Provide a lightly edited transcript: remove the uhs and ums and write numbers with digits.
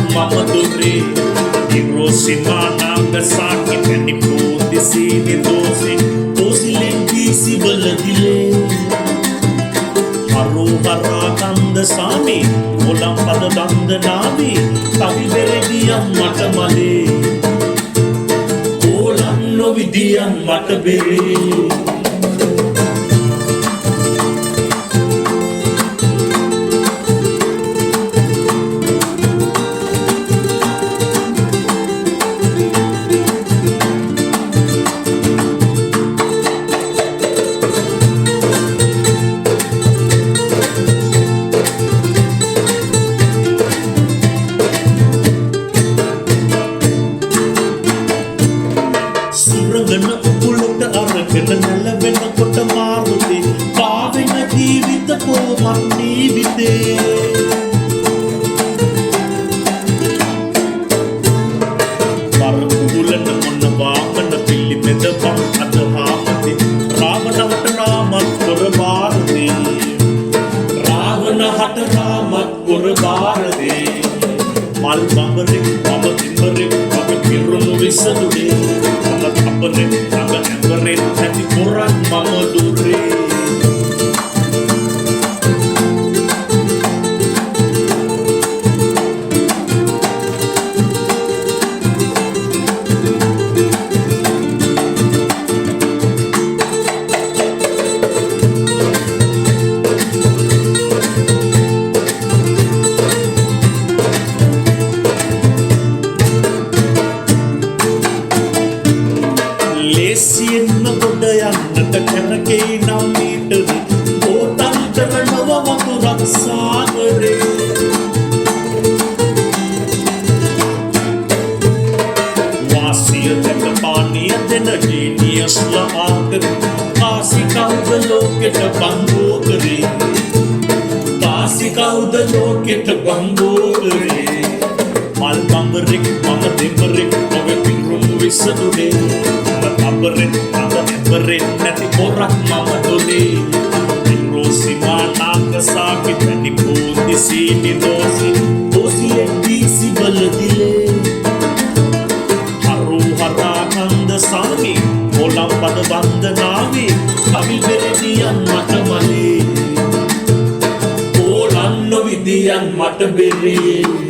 මම දොරේ ඉරෝසිමා නාගසාකි පැණි පෝදිසීනි දෝසි දෝසිලෙන් වීසි බලදිලේ හරෝහරා කන්ද සාමි කොළම් පද දන්දනාවි කවි බෙරෙදියන් මට මලේ කොළම් නොවිදියන් මට බෙරේ සුරඟන උකුලට අරගෙන නැලවෙනකොට මාරුතේ පාවෙන ජීවිත කොමත් නීවිතේ වර කුලන මොන වාමන පිළිමෙද බම් අද හාමතේ රාවණවට රාමත් කොර බාරදේ රාවණහට රාමත් කොර බාරදේ මල් බඹරේ මම තිඹරේ මම කිරුණු විසදුනේ අපනේ අඟ ඇඹරේ ඇති පොරක් මම දුරේ ලේසියෙන්ම ගොඩ යන්නට කැරකේ නම් මීටරේ ඕතන්තර නව වතුරක් සාගරේ වාසිය දෙක පානිය දෙන ජීනියස්ලා ආකරේ කාසි කවුද ලෝකෙට බංගෝ කරේ කාසි කවුද ලෝකෙට බංගෝ කරේ මල් බඹරෙක් මම දෙඹරෙක් ඔබ පිරුණු විසදුනේ අපරේ අඟ ඇඹරේ නැති පොරක් මම දොලේ ඉරෝසිමා නාගසාකි පැණි පෝදිසීනි දෝසි දෝසිලෙන් වීසි බලදිලේ හරෝහරා කන්ද සාමි කොළම් පද වන්දනාවි කවි බෙරෙදියන් මට මලේ කොළම් නොවිදියන් මට බෙරේ